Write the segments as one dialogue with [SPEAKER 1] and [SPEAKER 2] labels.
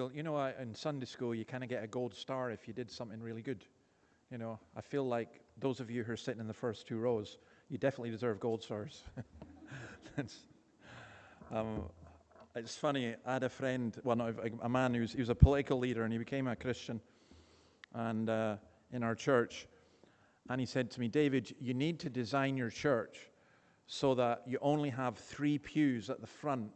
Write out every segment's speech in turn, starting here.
[SPEAKER 1] feel, in Sunday school, you kind of get a gold star if you did something really good. I feel like those of you who are sitting in the first two rows, you definitely deserve gold stars. It's funny, I had a friend, a man who was a political leader, and he became a Christian and in our church. And he said to me, David, you need to design your church so that you only have 3 pews at the front.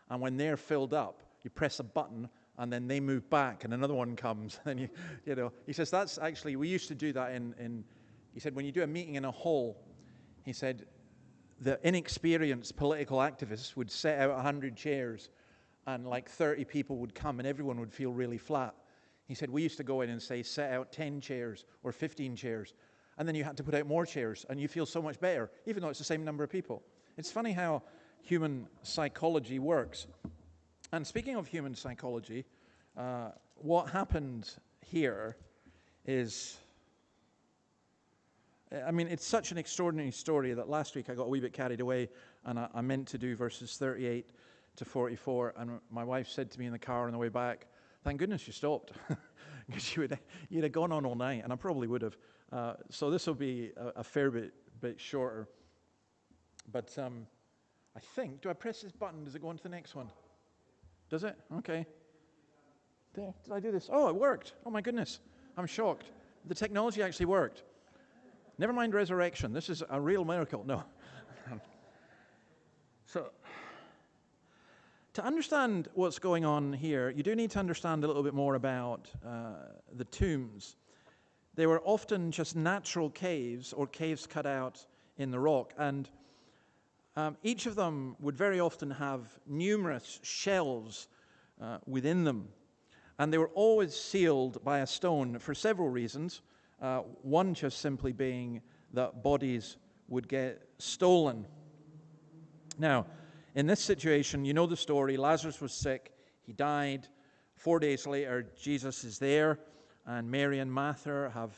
[SPEAKER 1] And when they're filled up, you press a button and then they move back and another one comes. And he says, that's actually, we used to do that he said, when you do a meeting in a hall, he said, the inexperienced political activists would set out 100 chairs and like 30 people would come and everyone would feel really flat. He said, we used to go in and say, set out 10 chairs or 15 chairs. And then you had to put out more chairs, and you feel so much better, even though it's the same number of people. It's funny how human psychology works. And speaking of human psychology, what happened here is, it's such an extraordinary story that last week I got a wee bit carried away, and I meant to do verses 38 to 44, and my wife said to me in the car on the way back, thank goodness you stopped, because you'd have gone on all night, and I probably would have. So this will be a fair bit shorter. But I think, do I press this button? Does it go on to the next one? Does it? Okay. Did I do this? Oh, it worked. Oh my goodness. I'm shocked. The technology actually worked. Never mind resurrection. This is a real miracle. No. So, to understand what's going on here, you do need to understand a little bit more about the tombs. They were often just natural caves or caves cut out in the rock. And each of them would very often have numerous shelves within them. And they were always sealed by a stone for several reasons. One just simply being that bodies would get stolen. Now, in this situation, you know the story. Lazarus was sick. He died. 4 days later, Jesus is there. And Mary and Martha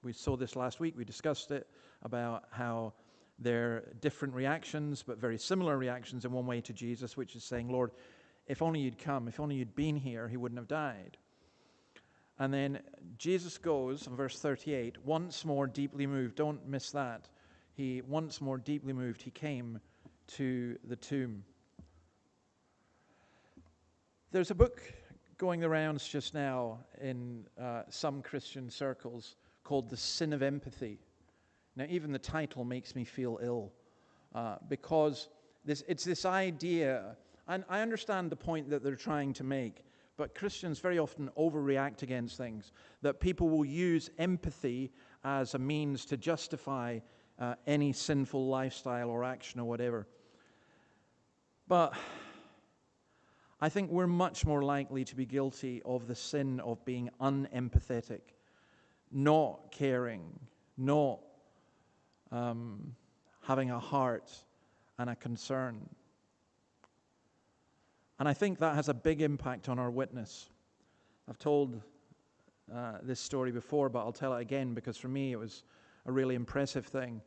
[SPEAKER 1] we saw this last week, we discussed it, about how they're different reactions, but very similar reactions in one way to Jesus, which is saying, Lord, if only you'd come, if only you'd been here, he wouldn't have died. And then Jesus goes, in verse 38, once more deeply moved. Don't miss that. He, once more deeply moved, he came to the tomb. There's a book going the rounds just now in some Christian circles called The Sin of Empathy. Now, even the title makes me feel ill because it's this idea, and I understand the point that they're trying to make, but Christians very often overreact against things, that people will use empathy as a means to justify any sinful lifestyle or action or whatever. But I think we're much more likely to be guilty of the sin of being unempathetic, not caring, not having a heart and a concern. And I think that has a big impact on our witness. I've told this story before, but I'll tell it again because for me it was a really impressive thing.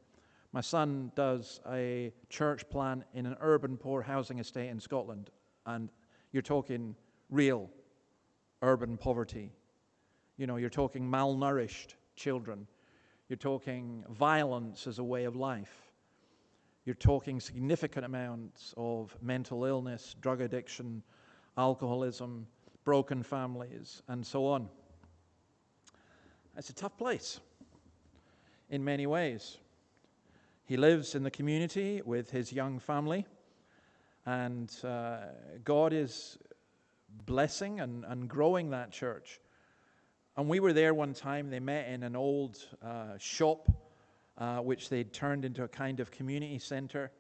[SPEAKER 1] My son does a church plant in an urban poor housing estate in Scotland, and you're talking real urban poverty. You're talking malnourished children. You're talking violence as a way of life. You're talking significant amounts of mental illness, drug addiction, alcoholism, broken families, and so on. It's a tough place in many ways. He lives in the community with his young family, and God is blessing and growing that church. And we were there one time. They met in an old shop, which they'd turned into a kind of community center.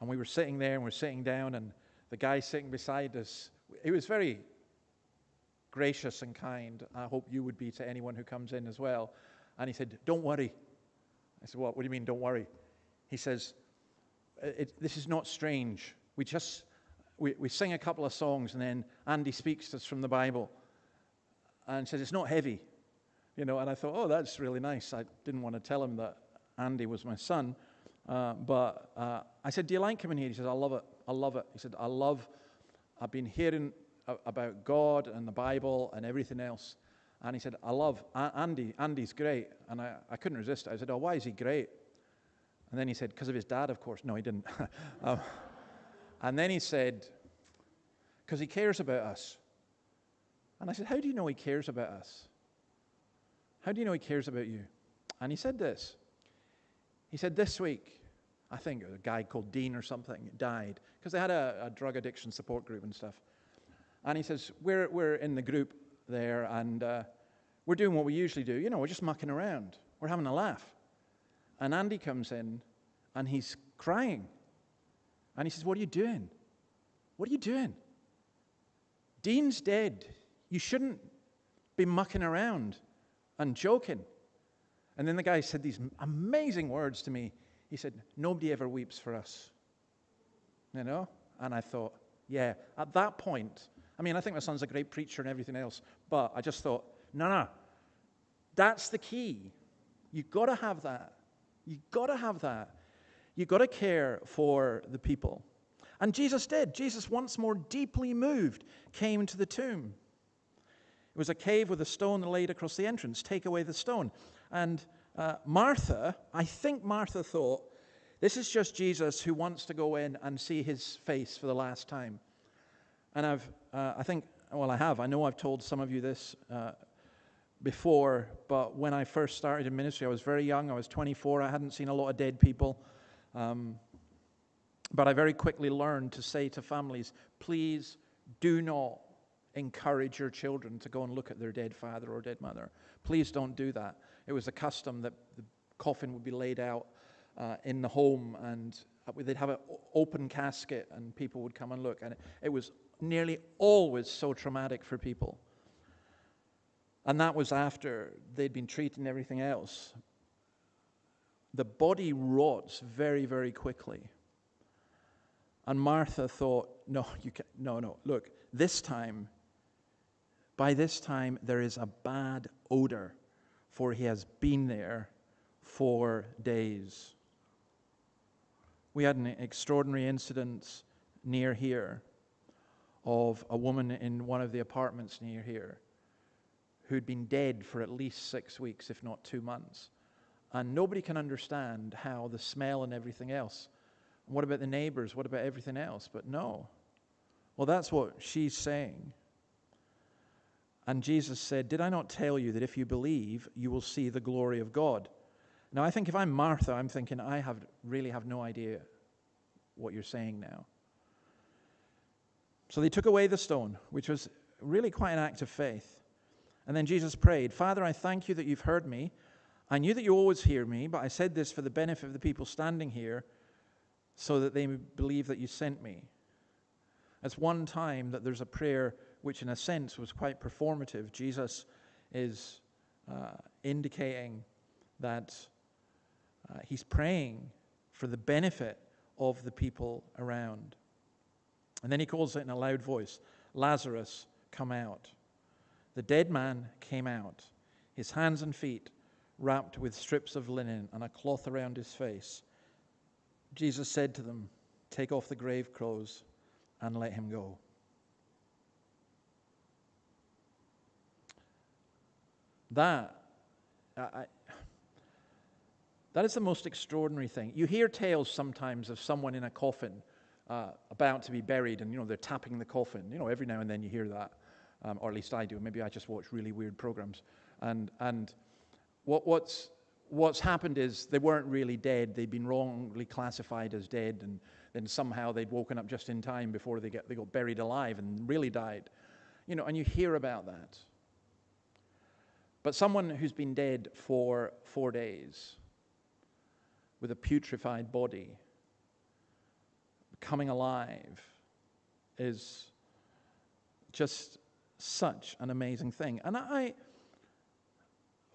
[SPEAKER 1] And we were sitting there, and we're sitting down, and the guy sitting beside us, he was very gracious and kind. I hope you would be to anyone who comes in as well. And he said, "Don't worry." I said, What do you mean, don't worry? He says, this is not strange. We sing a couple of songs, and then Andy speaks to us from the Bible and says it's not heavy, and I thought, oh, that's really nice. I didn't want to tell him that Andy was my son, but I said, do you like coming here? He says, I love it. He said, I've been hearing about God and the Bible and everything else. And he said, I love Andy. Andy's great. And I couldn't resist it. I said, oh, why is he great? And then he said, because of his dad, of course. No, he didn't. And then he said, because he cares about us. And I said, how do you know he cares about us? How do you know he cares about you? And he said this. He said, this week, I think a guy called Dean or something died, because they had a drug addiction support group and stuff. And he says, we're in the group there, and we're doing what we usually do. We're just mucking around. We're having a laugh. And Andy comes in, and he's crying. And he says, what are you doing? What are you doing? Dean's dead. You shouldn't be mucking around and joking. And then the guy said these amazing words to me. He said, nobody ever weeps for us. And I thought, yeah, at that point, I think my son's a great preacher and everything else, but I just thought, no, that's the key. You've got to have that. You've got to have that. You've got to care for the people. And Jesus did. Jesus, once more deeply moved, came to the tomb. It was a cave with a stone laid across the entrance. Take away the stone. And Martha, I think Martha thought, this is just Jesus who wants to go in and see his face for the last time. And I know I've told some of you this before, but when I first started in ministry, I was very young. I was 24. I hadn't seen a lot of dead people. But I very quickly learned to say to families, please do not encourage your children to go and look at their dead father or dead mother. Please don't do that. It was a custom that the coffin would be laid out in the home, and they'd have an open casket, and people would come and look. And it was nearly always so traumatic for people. And that was after they'd been treated and everything else. The body rots very, very quickly. And Martha thought, no, look, by this time, there is a bad odor, for he has been there 4 days. We had an extraordinary incident near here of a woman in one of the apartments near here who'd been dead for at least 6 weeks, if not 2 months. And nobody can understand how the smell and everything else. What about the neighbors? What about everything else? But no. Well, that's what she's saying. And Jesus said, did I not tell you that if you believe, you will see the glory of God? Now, I think if I'm Martha, I'm thinking, I really have no idea what you're saying now. So they took away the stone, which was really quite an act of faith. And then Jesus prayed, Father, I thank you that you've heard me. I knew that you always hear me, but I said this for the benefit of the people standing here, so that they believe that you sent me. That's one time that there's a prayer which in a sense was quite performative. Jesus is indicating that he's praying for the benefit of the people around. And then he calls it in a loud voice, Lazarus, come out. The dead man came out, his hands and feet wrapped with strips of linen and a cloth around his face. Jesus said to them, take off the grave clothes and let him go. That is the most extraordinary thing. You hear tales sometimes of someone in a coffin about to be buried, and they're tapping the coffin. Every now and then you hear that, or at least I do. Maybe I just watch really weird programs. And what's happened is they weren't really dead. They'd been wrongly classified as dead, and then somehow they'd woken up just in time before they got buried alive and really died. And you hear about that. But someone who's been dead for 4 days with a putrefied body coming alive is just such an amazing thing. And I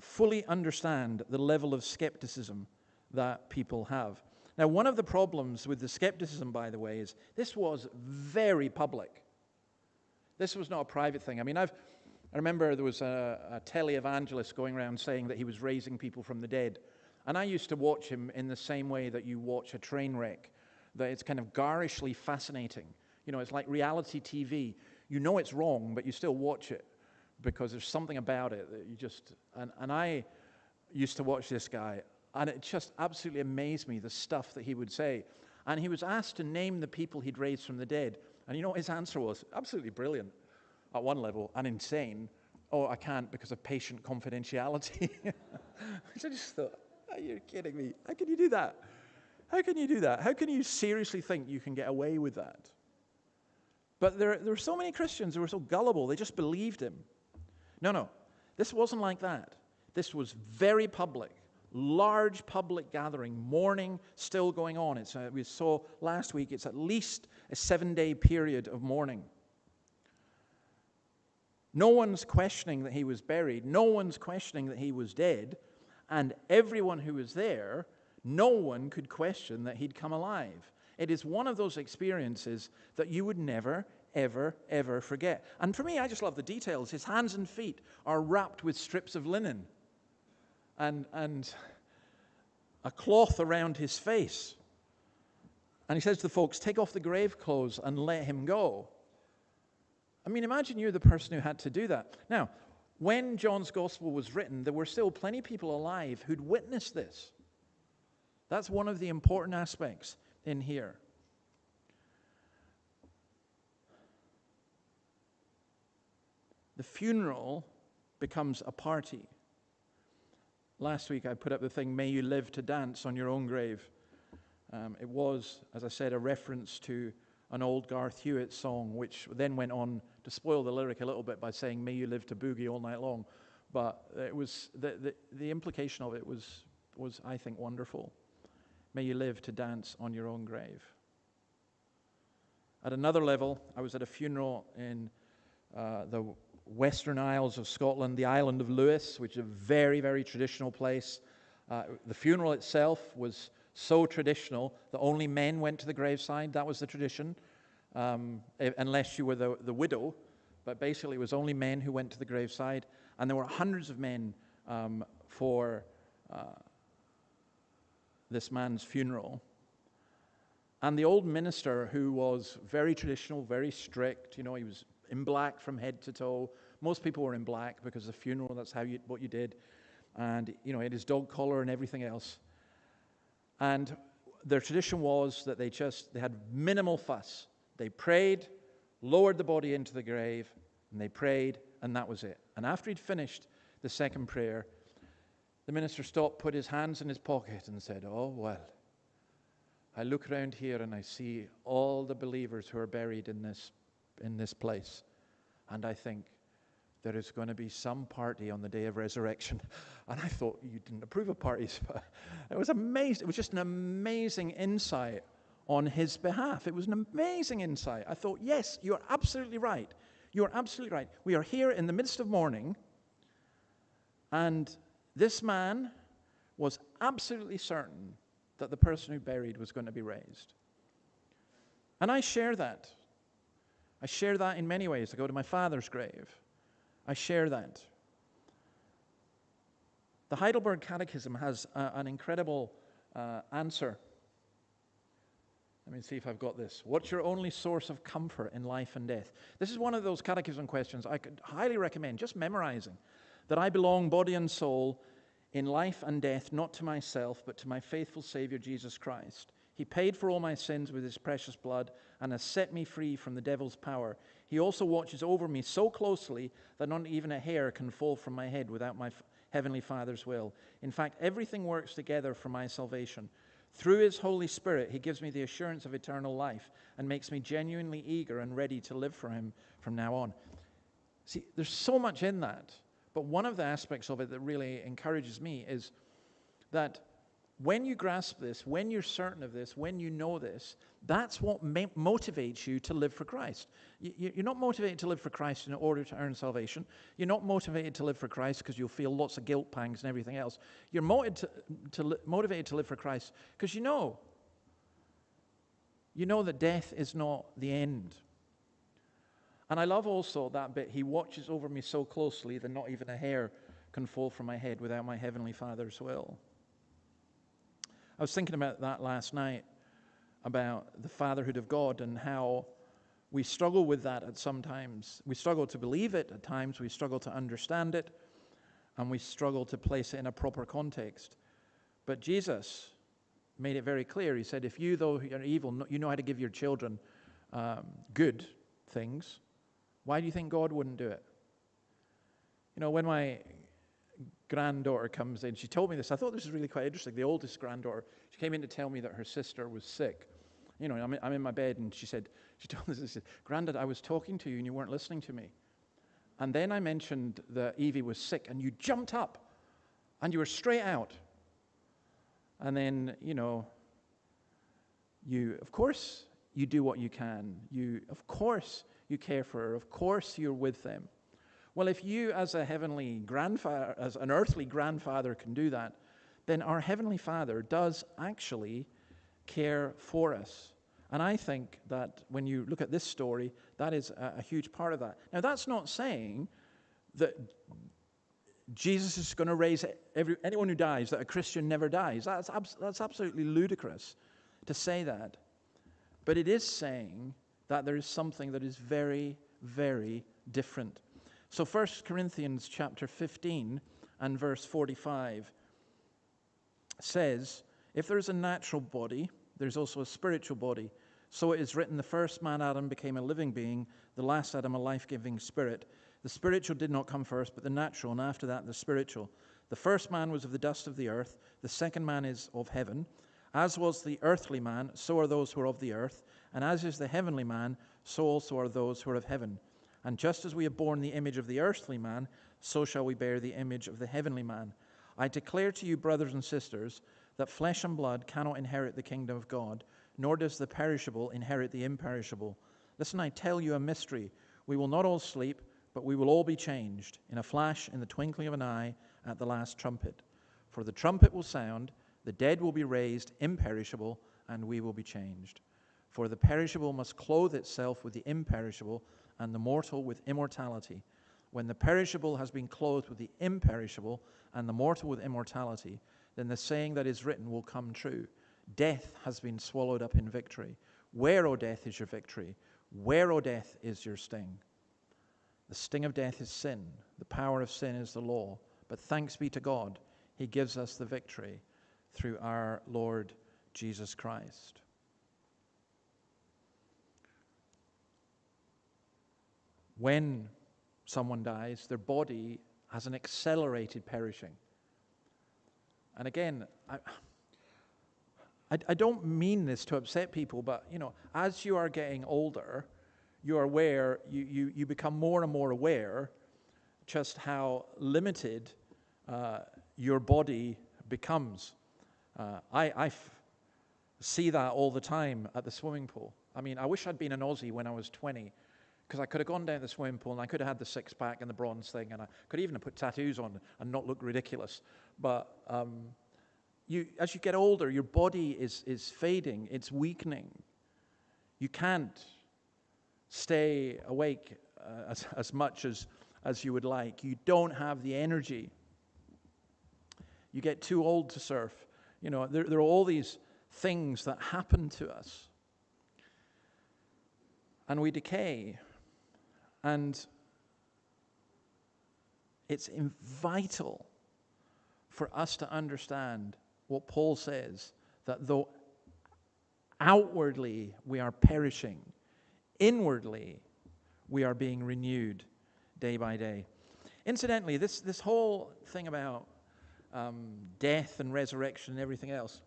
[SPEAKER 1] fully understand the level of skepticism that people have. Now, one of the problems with the skepticism, by the way, is this was very public. This was not a private thing. I remember there was a televangelist going around saying that he was raising people from the dead. And I used to watch him in the same way that you watch a train wreck, that it's kind of garishly fascinating. It's like reality TV. You know it's wrong, but you still watch it because there's something about it that you just... And I used to watch this guy, and it just absolutely amazed me, the stuff that he would say. And he was asked to name the people he'd raised from the dead. And you know what his answer was? Absolutely brilliant at one level, and insane. Oh, I can't because of patient confidentiality. Which I just thought, are you kidding me? How can you do that? How can you do that? How can you seriously think you can get away with that? But there were so many Christians who were so gullible, they just believed him. No, this wasn't like that. This was very public, large public gathering, mourning still going on. We saw last week, it's at least a 7-day period of mourning. No one's questioning that he was buried. No one's questioning that he was dead. And everyone who was there, no one could question that he'd come alive. It is one of those experiences that you would never, ever, ever forget. And for me, I just love the details. His hands and feet are wrapped with strips of linen and a cloth around his face. And he says to the folks, take off the grave clothes and let him go. I mean, imagine you're the person who had to do that. Now, when John's gospel was written, there were still plenty of people alive who'd witnessed this. That's one of the important aspects in here. The funeral becomes a party. Last week I put up the thing, may you live to dance on your own grave. It was, as I said, a reference to an old Garth Hewitt song, which then went on to spoil the lyric a little bit by saying, may you live to boogie all night long. But it was the implication of it was, I think, wonderful. May you live to dance on your own grave. At another level, I was at a funeral in the Western Isles of Scotland, the island of Lewis, which is a very, very traditional place. The funeral itself was so traditional that only men went to the graveside. That was the tradition, unless you were the widow. But basically, it was only men who went to the graveside. And there were hundreds of men for this man's funeral. And the old minister, who was very traditional, very strict, he was in black from head to toe. Most people were in black because the funeral, that's what you did. And, he had his dog collar and everything else. And their tradition was that they had minimal fuss. They prayed, lowered the body into the grave, and they prayed, and that was it. And after he'd finished the second prayer, the minister stopped, put his hands in his pocket, and said, oh, well, I look around here and I see all the believers who are buried in this place. And I think there is going to be some party on the day of resurrection. And I thought, you didn't approve of parties. But it was amazing. It was just an amazing insight on his behalf. It was an amazing insight. I thought, yes, you're absolutely right. You're absolutely right. We are here in the midst of mourning, and this man was absolutely certain that the person who buried was going to be raised. And I share that. I share that in many ways. I go to my father's grave. I share that. The Heidelberg Catechism has an incredible answer. Let me see if I've got this. What's your only source of comfort in life and death? This is one of those catechism questions I could highly recommend just memorizing. That I belong, body and soul, in life and death, not to myself, but to my faithful Savior, Jesus Christ. He paid for all my sins with his precious blood and has set me free from the devil's power. He also watches over me so closely that not even a hair can fall from my head without my heavenly Father's will. In fact, everything works together for my salvation. Through his Holy Spirit, he gives me the assurance of eternal life and makes me genuinely eager and ready to live for him from now on. See, there's so much in that. But one of the aspects of it that really encourages me is that when you grasp this, when you're certain of this, when you know this, that's what motivates you to live for Christ. You're not motivated to live for Christ in order to earn salvation. You're not motivated to live for Christ because you'll feel lots of guilt pangs and everything else. You're motivated to live for Christ because you know that death is not the end. And I love also that bit, he watches over me so closely that not even a hair can fall from my head without my heavenly Father's will. I was thinking about that last night, about the fatherhood of God and how we struggle with that at some times. We struggle to believe it at times. We struggle to understand it. And we struggle to place it in a proper context. But Jesus made it very clear. He said, if you, though you're evil, you know how to give your children good things, why do you think God wouldn't do it? You know, when my granddaughter comes in, she told me this. I thought this was really quite interesting. The oldest granddaughter, she came in to tell me that her sister was sick. You know, I'm in my bed, and she told me this. She said, Grandad, I was talking to you, and you weren't listening to me. And then I mentioned that Evie was sick, and you jumped up, and you were straight out. And then, you know, of course, you do what you can. Of course, you care for her. Of course, you're with them. Well, if you, as a heavenly grandfather, as an earthly grandfather, can do that, then our heavenly Father does actually care for us. And I think that when you look at this story, that is a huge part of that. Now, that's not saying that Jesus is going to raise anyone who dies, that a Christian never dies. That's absolutely ludicrous to say that. But it is saying that there is something that is very, very different. So 1 Corinthians chapter 15 and verse 45 says, if there is a natural body, there's also a spiritual body. So it is written, the first man, Adam, became a living being, the last Adam, a life-giving spirit. The spiritual did not come first, but the natural, and after that the spiritual. The first man was of the dust of the earth, the second man is of heaven. As was the earthly man, so are those who are of the earth, and as is the heavenly man, so also are those who are of heaven. And just as we have borne the image of the earthly man, so shall we bear the image of the heavenly man. I declare to you, brothers and sisters, that flesh and blood cannot inherit the kingdom of God, nor does the perishable inherit the imperishable. Listen, I tell you a mystery. We will not all sleep, but we will all be changed, in a flash, in the twinkling of an eye, at the last trumpet. For the trumpet will sound, the dead will be raised imperishable, and we will be changed. For the perishable must clothe itself with the imperishable, and the mortal with immortality. When the perishable has been clothed with the imperishable, and the mortal with immortality, then the saying that is written will come true. Death has been swallowed up in victory. Where, O death, is your victory? Where, O death, is your sting? The sting of death is sin. The power of sin is the law. But thanks be to God, he gives us the victory through our Lord Jesus Christ. When someone dies, their body has an accelerated perishing. And again, I don't mean this to upset people, but, you know, as you are getting older, you are aware, you become more and more aware just how limited your body becomes. I see that all the time at the swimming pool. I mean, I wish I'd been an Aussie when I was 20, because I could have gone down the swimming pool and I could have had the six-pack and the bronze thing, and I could even have put tattoos on and not look ridiculous. But as you get older, your body is fading, it's weakening. You can't stay awake as much as you would like. You don't have the energy. You get too old to surf. You know, there are all these things that happen to us. And we decay. And it's vital for us to understand what Paul says, that though outwardly we are perishing, inwardly we are being renewed day by day. Incidentally, this whole thing about death and resurrection and everything else,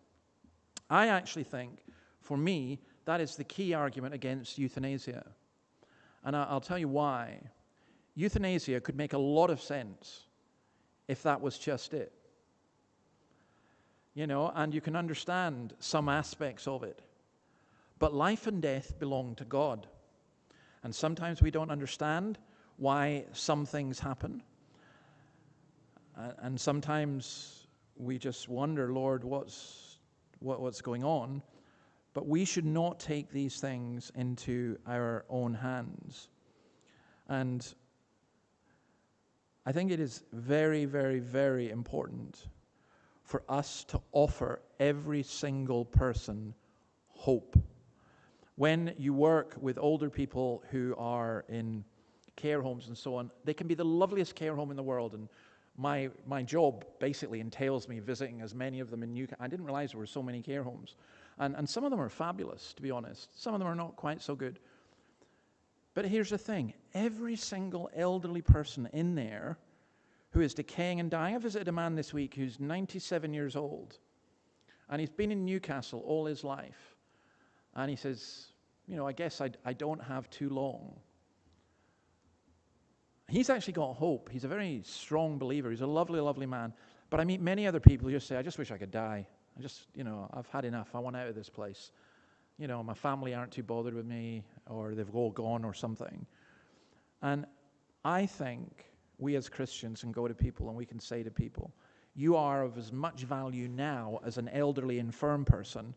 [SPEAKER 1] I actually think, for me, that is the key argument against euthanasia. And I'll tell you why. Euthanasia could make a lot of sense if that was just it. You know, and you can understand some aspects of it. But life and death belong to God. And sometimes we don't understand why some things happen. And sometimes we just wonder, Lord, what's going on? But we should not take these things into our own hands. And I think it is very, very, very important for us to offer every single person hope. when you work with older people who are in care homes and so on, they can be the loveliest care home in the world. And my job basically entails me visiting as many of them in Newcastle. I didn't realize there were so many care homes. And some of them are fabulous, to be honest. Some of them are not quite so good. But here's the thing. Every single elderly person in there who is decaying and dying. I visited a man this week who's 97 years old. And he's been in Newcastle all his life. And he says, I guess I don't have too long. He's actually got hope. He's a very strong believer. He's a lovely, lovely man. But I meet many other people who just say, I just wish I could die. I've had enough. I want out of this place. My family aren't too bothered with me, or they've all gone or something. And I think we as Christians can go to people and we can say to people, you are of as much value now as an elderly, infirm person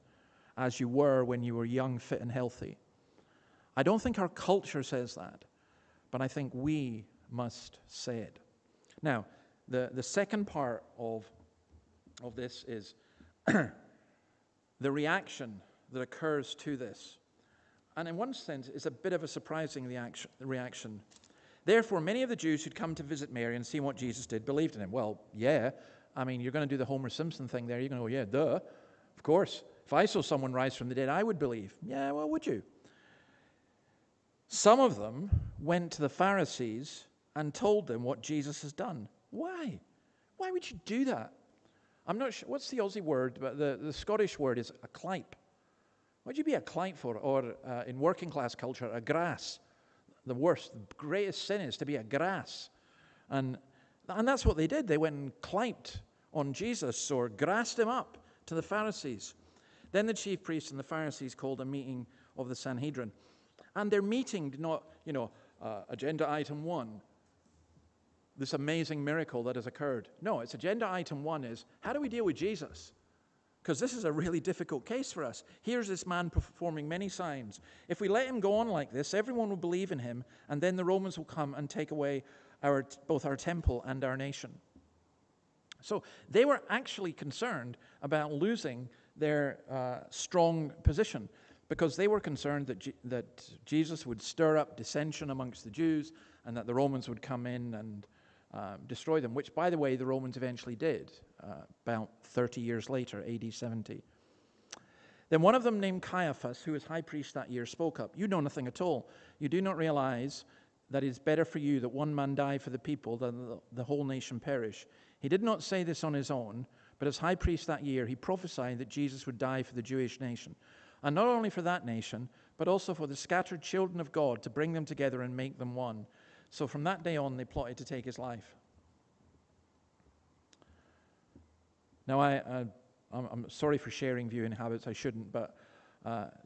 [SPEAKER 1] as you were when you were young, fit, and healthy. I don't think our culture says that, but I think we must say it. Now, the second part of this is the reaction that occurs to this. And in one sense, it's a bit of a surprising reaction. Therefore, many of the Jews who'd come to visit Mary and see what Jesus did believed in him. Well, yeah. I mean, you're going to do the Homer Simpson thing there. You're going to go, yeah, duh. Of course. If I saw someone rise from the dead, I would believe. Yeah, well, would you? Some of them went to the Pharisees and told them what Jesus has done. Why? Why would you do that? I'm not sure. What's the Aussie word? But the Scottish word is a clipe. What'd you be a clipe for? Or in working class culture, a grass. The worst, the greatest sin is to be a grass. And that's what they did. They went and cliped on Jesus or grassed him up to the Pharisees. Then the chief priests and the Pharisees called a meeting of the Sanhedrin. And their meeting did not, agenda item 1, this amazing miracle that has occurred. No, it's agenda item 1 is, how do we deal with Jesus? Because this is a really difficult case for us. Here's this man performing many signs. If we let him go on like this, everyone will believe in him, and then the Romans will come and take away both our temple and our nation. So they were actually concerned about losing their strong position, because they were concerned that Jesus would stir up dissension amongst the Jews and that the Romans would come in and destroy them, which, by the way, the Romans eventually did about 30 years later, AD 70. Then one of them, named Caiaphas, who was high priest that year, spoke up. You know nothing at all. You do not realize that it is better for you that one man die for the people than the whole nation perish. He did not say this on his own, but as high priest that year, he prophesied that Jesus would die for the Jewish nation. And not only for that nation, but also for the scattered children of God, to bring them together and make them one. So from that day on, they plotted to take his life. Now, I'm sorry for sharing viewing habits. I shouldn't, but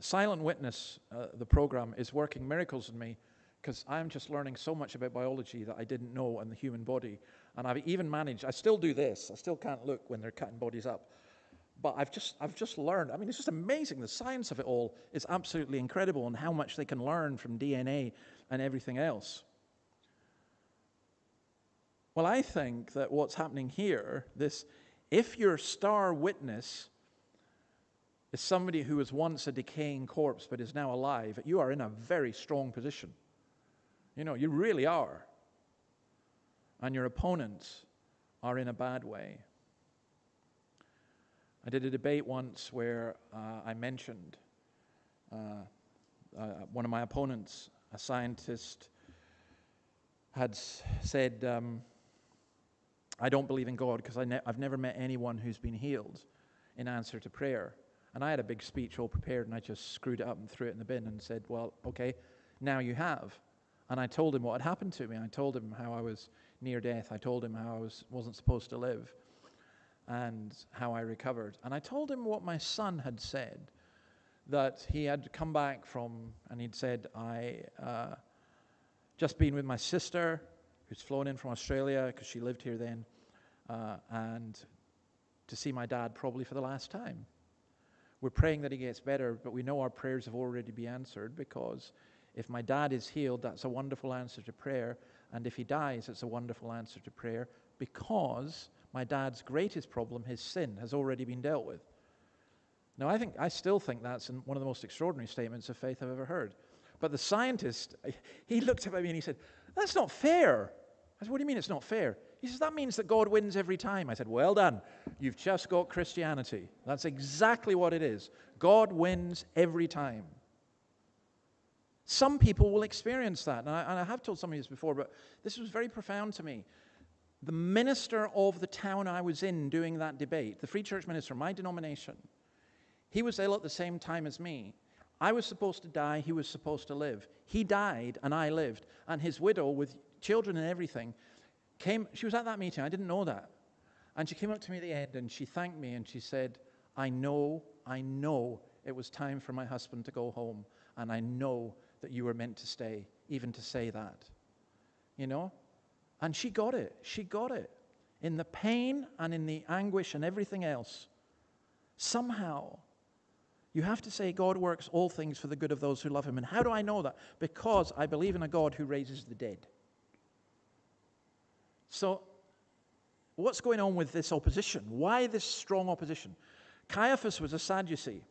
[SPEAKER 1] Silent Witness, the program, is working miracles in me, because I'm just learning so much about biology that I didn't know in the human body. And I've even managed, I still do this. I still can't look when they're cutting bodies up. But I've just learned. I mean, it's just amazing. The science of it all is absolutely incredible, and how much they can learn from DNA and everything else. Well, I think that what's happening here, if your star witness is somebody who was once a decaying corpse but is now alive, you are in a very strong position. You really are. And your opponents are in a bad way. I did a debate once where I mentioned one of my opponents, a scientist, had said, I don't believe in God because I've never met anyone who's been healed in answer to prayer. And I had a big speech all prepared, and I just screwed it up and threw it in the bin and said, well, okay, now you have. And I told him what had happened to me. I told him how I was near death. I told him how I wasn't supposed to live, and how I recovered. And I told him what my son had said, that he had come back from, and he'd said, I just been with my sister, who's flown in from Australia, because she lived here then, and to see my dad probably for the last time. We're praying that he gets better, but we know our prayers have already been answered, because if my dad is healed, that's a wonderful answer to prayer, and if he dies, it's a wonderful answer to prayer, because my dad's greatest problem, his sin, has already been dealt with. Now, I still think that's one of the most extraordinary statements of faith I've ever heard. But the scientist, he looked at me and he said, that's not fair. I said, what do you mean it's not fair? He says, that means that God wins every time. I said, well done. You've just got Christianity. That's exactly what it is. God wins every time. Some people will experience that. And I have told some of you this before, but this was very profound to me. The minister of the town I was in doing that debate, the Free Church minister, my denomination, he was ill at the same time as me. I was supposed to die, he was supposed to live. He died and I lived. And his widow, with children and everything, she was at that meeting, I didn't know that. And she came up to me at the end and she thanked me and she said, I know it was time for my husband to go home. And I know that you were meant to stay, even to say that. You know? And she got it. She got it. In the pain and in the anguish and everything else, somehow, you have to say God works all things for the good of those who love him. And how do I know that? Because I believe in a God who raises the dead. So, what's going on with this opposition? Why this strong opposition? Caiaphas was a Sadducee.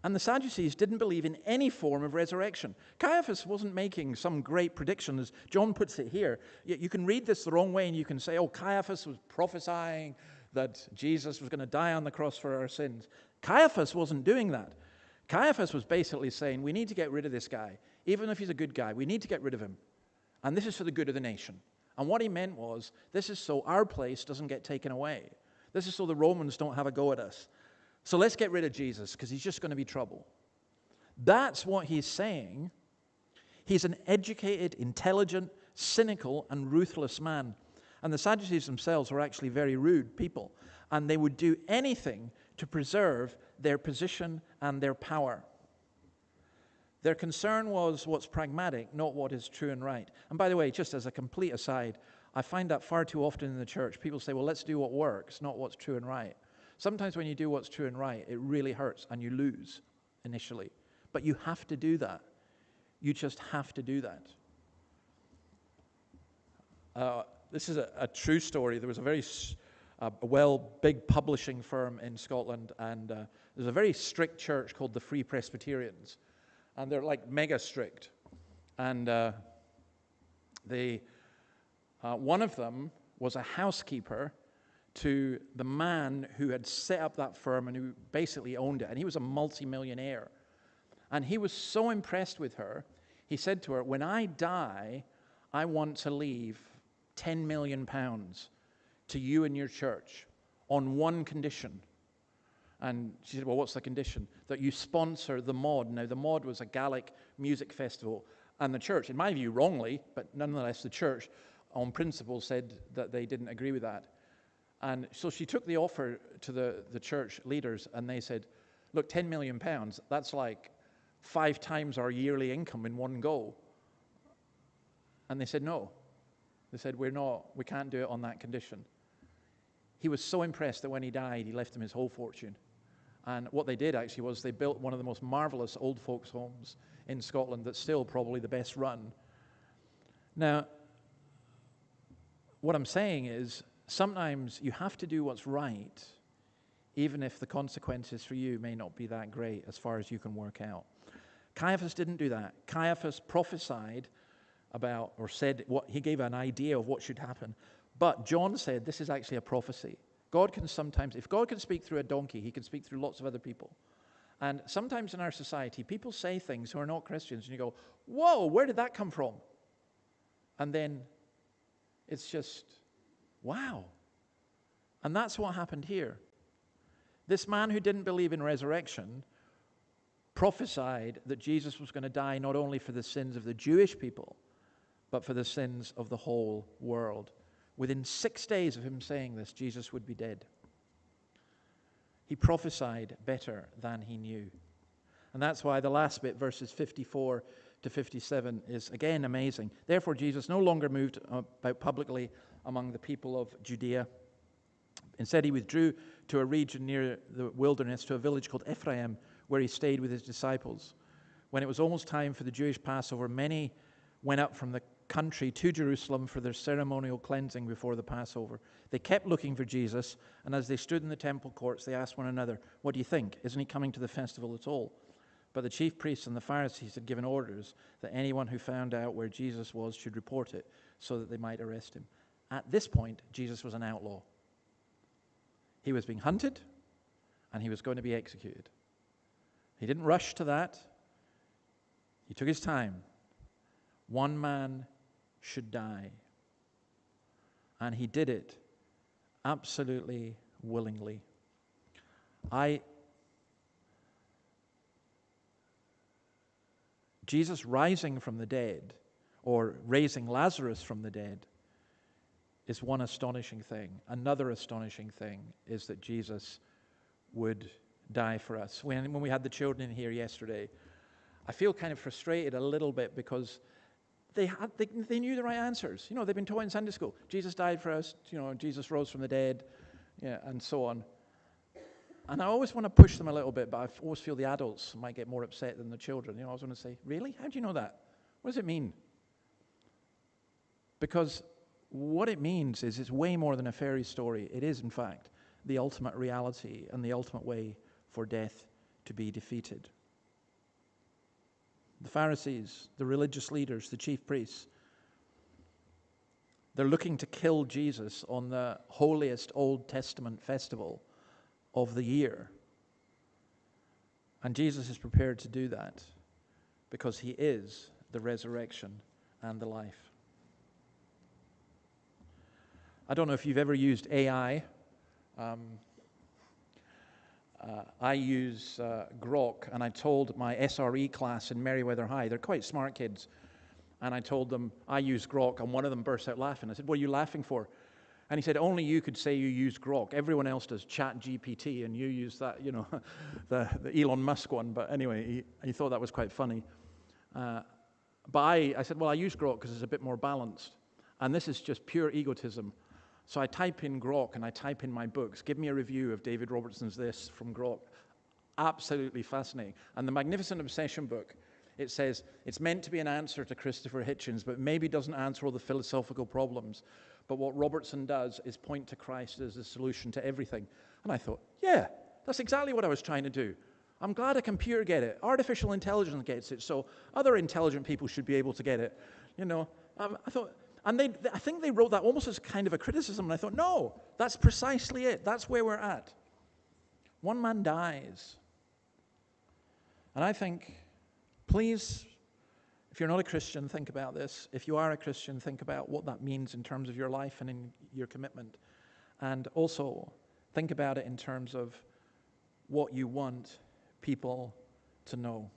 [SPEAKER 1] And the Sadducees didn't believe in any form of resurrection. Caiaphas wasn't making some great prediction, as John puts it here. You can read this the wrong way and you can say, oh, Caiaphas was prophesying that Jesus was going to die on the cross for our sins. Caiaphas wasn't doing that. Caiaphas was basically saying, we need to get rid of this guy. Even if he's a good guy, we need to get rid of him. And this is for the good of the nation. And what he meant was, this is so our place doesn't get taken away. This is so the Romans don't have a go at us. So let's get rid of Jesus, because he's just going to be trouble. That's what he's saying. He's an educated, intelligent, cynical, and ruthless man. And the Sadducees themselves were actually very rude people. And they would do anything to preserve their position and their power. Their concern was what's pragmatic, not what is true and right. And by the way, just as a complete aside, I find that far too often in the church. People say, well, let's do what works, not what's true and right. Sometimes when you do what's true and right, it really hurts and you lose initially. But you have to do that. You just have to do that. This is a true story. There was a very big publishing firm in Scotland, and there's a very strict church called the Free Presbyterians. And they're like mega strict. And one of them was a housekeeper to the man who had set up that firm and who basically owned it. And he was a multi-millionaire. And he was so impressed with her, he said to her, when I die, I want to leave £10 million to you and your church on one condition. And she said, well, what's the condition? That you sponsor the Mod. Now, the Mod was a Gaelic music festival. And the church, in my view, wrongly, but nonetheless, the church, on principle, said that they didn't agree with that. And so she took the offer to the church leaders, and they said, look, £10 million, that's like 5 times our yearly income in one go. And they said, no. They said, we can't do it on that condition. He was so impressed that when he died, he left him his whole fortune. And what they did actually was they built one of the most marvelous old folks' homes in Scotland that's still probably the best run. Now, what I'm saying is, sometimes you have to do what's right, even if the consequences for you may not be that great as far as you can work out. Caiaphas didn't do that. Caiaphas prophesied about, or said, he gave an idea of what should happen. But John said this is actually a prophecy. God can sometimes, if God can speak through a donkey, he can speak through lots of other people. And sometimes in our society, people say things who are not Christians, and you go, whoa, where did that come from? And then it's just, wow. And that's what happened here. This man who didn't believe in resurrection prophesied that Jesus was going to die not only for the sins of the Jewish people, but for the sins of the whole world. Within 6 days of him saying this, Jesus would be dead. He prophesied better than he knew. And that's why the last bit, verses 54 to 57, is again amazing. Therefore, Jesus no longer moved about publicly among the people of Judea. Instead, he withdrew to a region near the wilderness, to a village called Ephraim, where he stayed with his disciples. When it was almost time for the Jewish Passover, many went up from the country to Jerusalem for their ceremonial cleansing before the Passover. They kept looking for Jesus, and as they stood in the temple courts, they asked one another, "What do you think? Isn't he coming to the festival at all?" But the chief priests and the Pharisees had given orders that anyone who found out where Jesus was should report it so that they might arrest him. At this point, Jesus was an outlaw. He was being hunted, and he was going to be executed. He didn't rush to that. He took his time. One man should die. And he did it absolutely willingly. Jesus rising from the dead, or raising Lazarus from the dead, is one astonishing thing. Another astonishing thing is that Jesus would die for us. When we had the children in here yesterday, I feel kind of frustrated a little bit because they knew the right answers. You know, they've been taught in Sunday school. Jesus died for us. You know, Jesus rose from the dead, and so on. And I always want to push them a little bit, but I always feel the adults might get more upset than the children. You know, I was going to say, really? How do you know that? What does it mean? Because what it means is it's way more than a fairy story. It is, in fact, the ultimate reality and the ultimate way for death to be defeated. The Pharisees, the religious leaders, the chief priests, they're looking to kill Jesus on the holiest Old Testament festival of the year. And Jesus is prepared to do that because he is the resurrection and the life. I don't know if you've ever used AI. I use Grok, and I told my SRE class in Meriwether High, they're quite smart kids, and I told them I use Grok, and one of them burst out laughing. I said, "What are you laughing for?" And he said, "Only you could say you use Grok. Everyone else does ChatGPT, and you use that, you know, the Elon Musk one." But anyway, he thought that was quite funny. But I said, "Well, I use Grok because it's a bit more balanced." And this is just pure egotism. So I type in Grok and I type in my books. Give me a review of David Robertson's this from Grok. Absolutely fascinating. And the Magnificent Obsession book, it says it's meant to be an answer to Christopher Hitchens, but maybe doesn't answer all the philosophical problems. But what Robertson does is point to Christ as the solution to everything. And I thought, yeah, that's exactly what I was trying to do. I'm glad a computer gets it. Artificial intelligence gets it, so other intelligent people should be able to get it. You know, I thought... And I think they wrote that almost as kind of a criticism. And I thought, no, that's precisely it. That's where we're at. One man dies. And I think, please, if you're not a Christian, think about this. If you are a Christian, think about what that means in terms of your life and in your commitment. And also, think about it in terms of what you want people to know.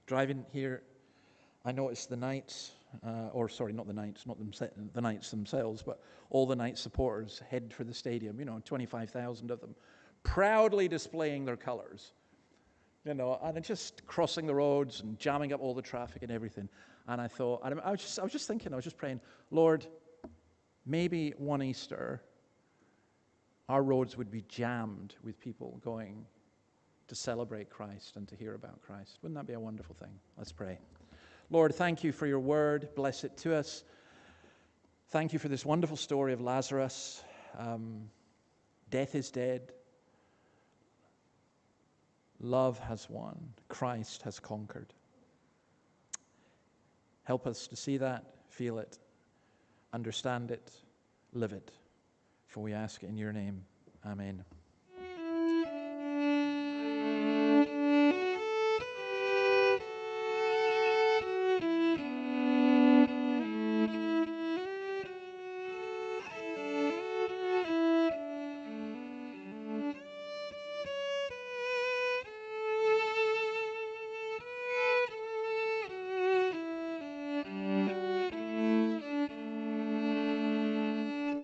[SPEAKER 1] Driving here, I noticed the Knights... not the Knights, not the Knights themselves, but all the Knights supporters head for the stadium, 25,000 of them, proudly displaying their colors, and just crossing the roads and jamming up all the traffic and everything. And I thought, I was just praying, Lord, maybe one Easter, our roads would be jammed with people going to celebrate Christ and to hear about Christ. Wouldn't that be a wonderful thing? Let's pray. Lord, thank you for your word. Bless it to us. Thank you for this wonderful story of Lazarus. Death is dead. Love has won. Christ has conquered. Help us to see that, feel it, understand it, live it. For we ask it in your name. Amen.